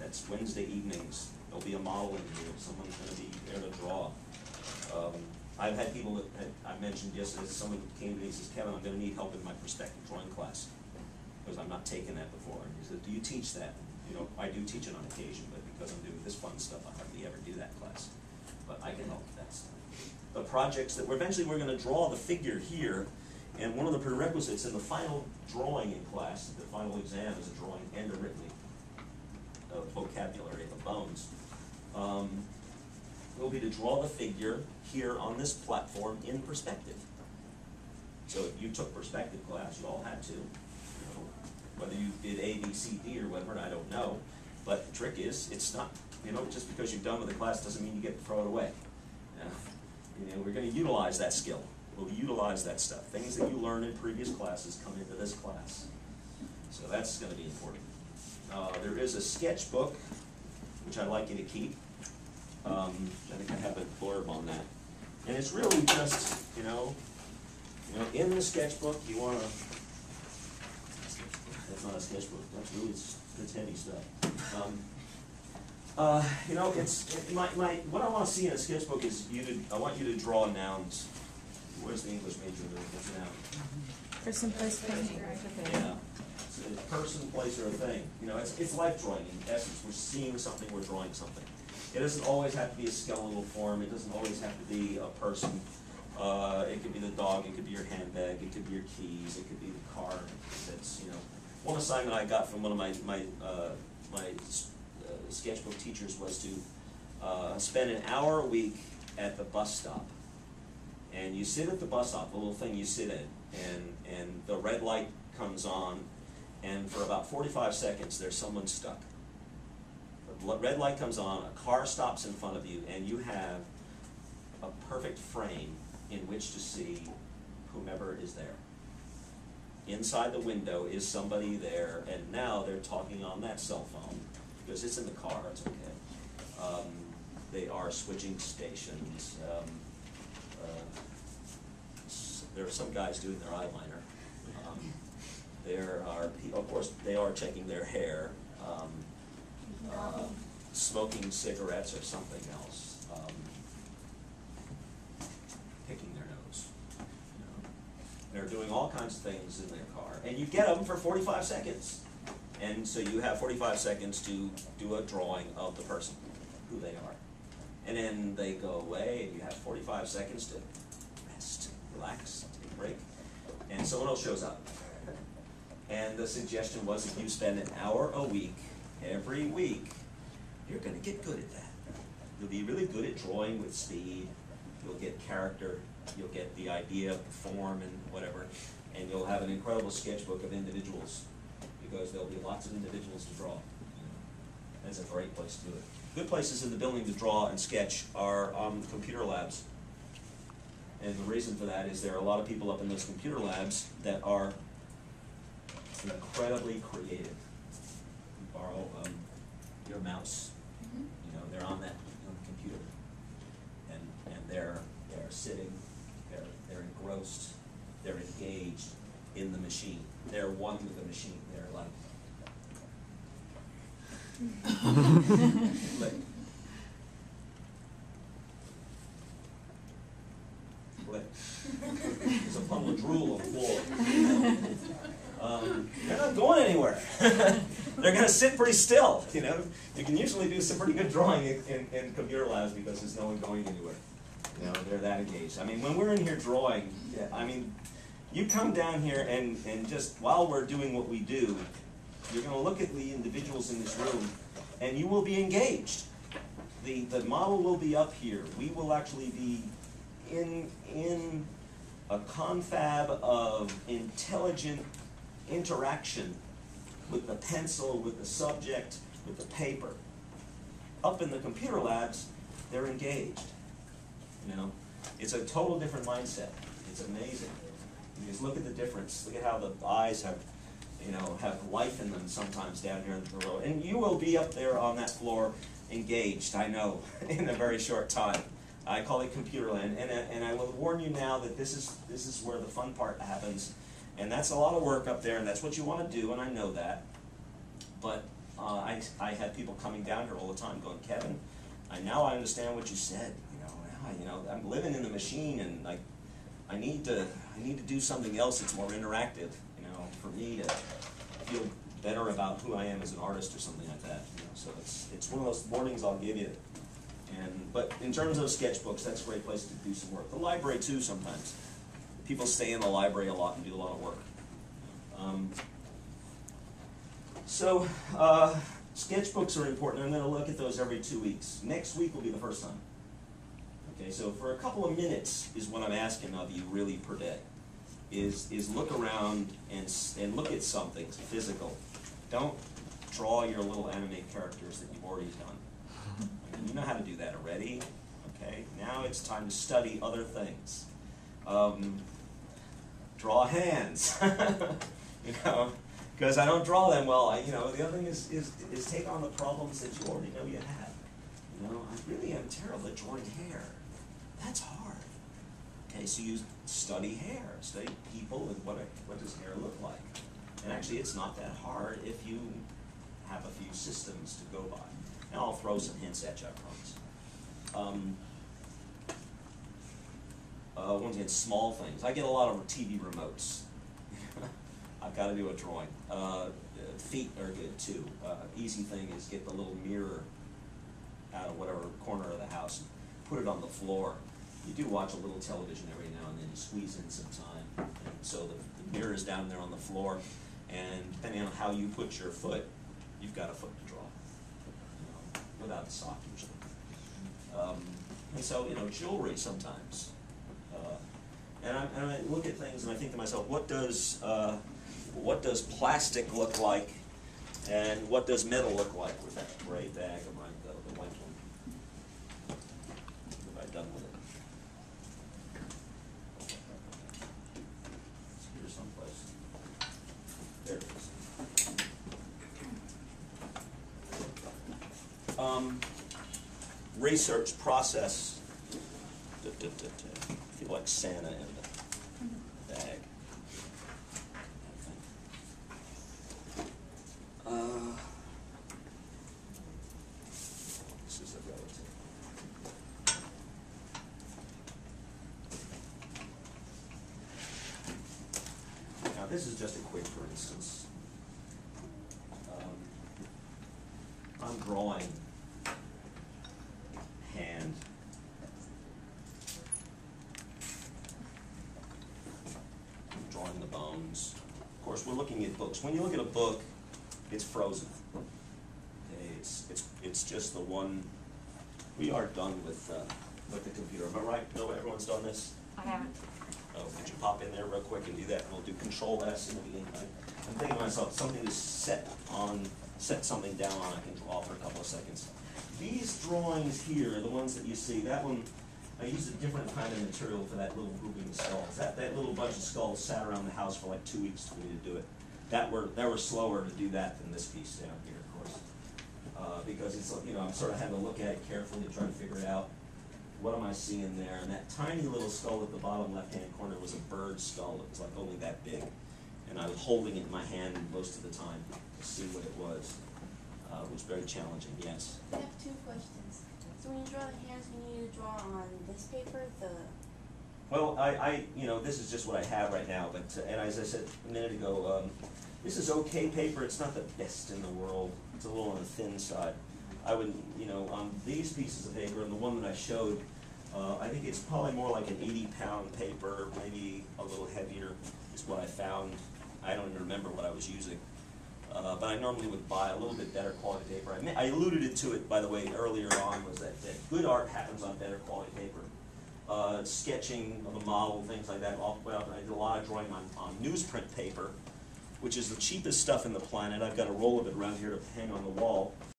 That's Wednesday evenings. There'll be a model in here. Someone's going to be there to draw. I've had people that I mentioned yesterday, someone came to me and says, Kevin, I'm going to need help in my perspective drawing class, because I'm not taking that before. And he said, do you teach that? You know, I do teach it on occasion, but because I'm doing this fun stuff, I hardly ever do that class. But I can help with that stuff. The projects that eventually we're going to draw the figure here, and one of the prerequisites in the final drawing in class, the final exam is a drawing and a written vocabulary of the bones, will be to draw the figure here on this platform in perspective. So if you took perspective class, you all had to. You know, whether you did A, B, C, D, or whatever, I don't know. But the trick is, it's not, you know, just because you're done with the class doesn't mean you get to throw it away. You know, we're going to utilize that skill. We'll utilize that stuff. Things that you learned in previous classes come into this class. So that's going to be important. There is a sketchbook, which I'd like you to keep. I think I have a blurb on that. And it's really just, you know, in the sketchbook, you want to, that's not a sketchbook, that's really, it's heavy stuff. You know, what I want to see in a sketchbook is I want you to draw nouns. Where's the English major? What's a noun? Person, place, thing. Yeah. It's a person, place, or a thing. You know, it's life drawing in essence. We're seeing something, we're drawing something. It doesn't always have to be a skeletal form. It doesn't always have to be a person. It could be the dog. It could be your handbag. It could be your keys. It could be the car. That's, you know, one assignment I got from one of my sketchbook teachers was to spend an hour a week at the bus stop. And you sit at the bus stop, the little thing you sit in, and the red light comes on, and for about 45 seconds there's someone stuck. The red light comes on, a car stops in front of you, and you have a perfect frame in which to see whomever is there. Inside the window is somebody there, and now they're talking on that cell phone, because it's in the car, it's okay. They are switching stations. There are some guys doing their eyeliner. There are, of course, they are checking their hair, smoking cigarettes or something else, picking their nose. You know. They're doing all kinds of things in their car, and you get them for 45 seconds. And so you have 45 seconds to do a drawing of the person, who they are. And then they go away, and you have 45 seconds to rest, relax, take a break, and someone else shows up. And the suggestion was if you spend an hour a week, every week, you're going to get good at that. You'll be really good at drawing with speed. You'll get character. You'll get the idea of the form and whatever. And you'll have an incredible sketchbook of individuals, because there'll be lots of individuals to draw. That's a great place to do it. Good places in the building to draw and sketch are computer labs. And the reason for that is there are a lot of people up in those computer labs that are incredibly creative. You borrow your mouse. You know, they're on that computer, and they're sitting, they're engrossed, they're engaged in the machine. They're one with the machine. They're like there's a puddle of drool on the floor. They're not going anywhere. They're going to sit pretty still. You know, you can usually do some pretty good drawing in computer labs because there's no one going anywhere. You know, they're that engaged. I mean, when we're in here drawing, I mean, you come down here and just while we're doing what we do, you're going to look at the individuals in this room, and you will be engaged. The model will be up here. We will actually be in a confab of intelligent interaction with the pencil, with the subject, with the paper. Up in the computer labs, they're engaged. You know, it's a total different mindset. It's amazing. You just look at the difference. Look at how the eyes have, you know, have life in them sometimes down here in the road. And you will be up there on that floor engaged, I know, in a very short time. I call it computer land, and I will warn you now that this is where the fun part happens, and that's a lot of work up there, and that's what you want to do, and I know that. But I had people coming down here all the time going, Kevin, now I understand what you said. I'm living in the machine, and I need to do something else that's more interactive. For me to feel better about who I am as an artist or something like that. So it's one of those mornings I'll give you. But in terms of sketchbooks, that's a great place to do some work. The library too sometimes. People stay in the library a lot and do a lot of work. Sketchbooks are important. I'm going to look at those every 2 weeks. Next week will be the first time. Okay, so for a couple of minutes is what I'm asking of you really per day. Is look around and look at something physical. Don't draw your little anime characters that you've already done. You know how to do that already. Okay, now it's time to study other things. Draw hands. Because I don't draw them well. The other thing is take on the problems that you already know you have. I really am terrible at drawing hair. That's hard. Okay, so you study hair, study people, and what does hair look like. And actually, it's not that hard if you have a few systems to go by. And I'll throw some hints at you, I promise. Once again, small things. I get a lot of TV remotes. I've got to do a drawing. Feet are good too. Easy thing is get the little mirror out of whatever corner of the house and put it on the floor. You do watch a little television every now and then. You squeeze in some time. And so the mirror is down there on the floor, and depending on how you put your foot, you've got a foot to draw. Without the sock usually. And so, jewelry sometimes. And I look at things and I think to myself, what does plastic look like, and what does metal look like with that gray bag of mine, the white one? What have I done with it? It's here someplace. There it is. Research process. I feel like Santa in the bag. This is a relative. Now this is just a quick for instance. I'm drawing hand. I'm drawing the bones. Of course, we're looking at books. When you look at a book, it's frozen. Okay, it's just the one. We are done with the computer. Am I right? No, everyone's done this. I haven't. Oh, could you pop in there real quick and do that? And we'll do Control S in the beginning. I'm thinking to myself, something to set something down on. I can draw for a couple of seconds. These drawings here, the ones that you see, that one, I used a different kind of material for that little grouping of skulls. That little bunch of skulls sat around the house for like 2 weeks for me to do it. That were slower to do that than this piece down here, of course, because it's I'm sort of having to look at it carefully, trying to figure it out. What am I seeing there? And that tiny little skull at the bottom left-hand corner was a bird skull. It was like only that big, and I was holding it in my hand most of the time to see what it was. It was very challenging. Yes. I have two questions. So when you draw the hands, you need to draw on this paper, Well, this is just what I have right now, but, and as I said a minute ago, this is okay paper. It's not the best in the world. It's a little on the thin side. I would, on these pieces of paper, and the one that I showed, I think it's probably more like an 80-pound paper, maybe a little heavier is what I found. I don't even remember what I was using. But I normally would buy a little bit better quality paper. I alluded to it, by the way, earlier on, was that good art happens on better quality paper. Sketching of a model, things like that. I did a lot of drawing on newsprint paper, which is the cheapest stuff in the planet. I've got a roll of it around here to hang on the wall.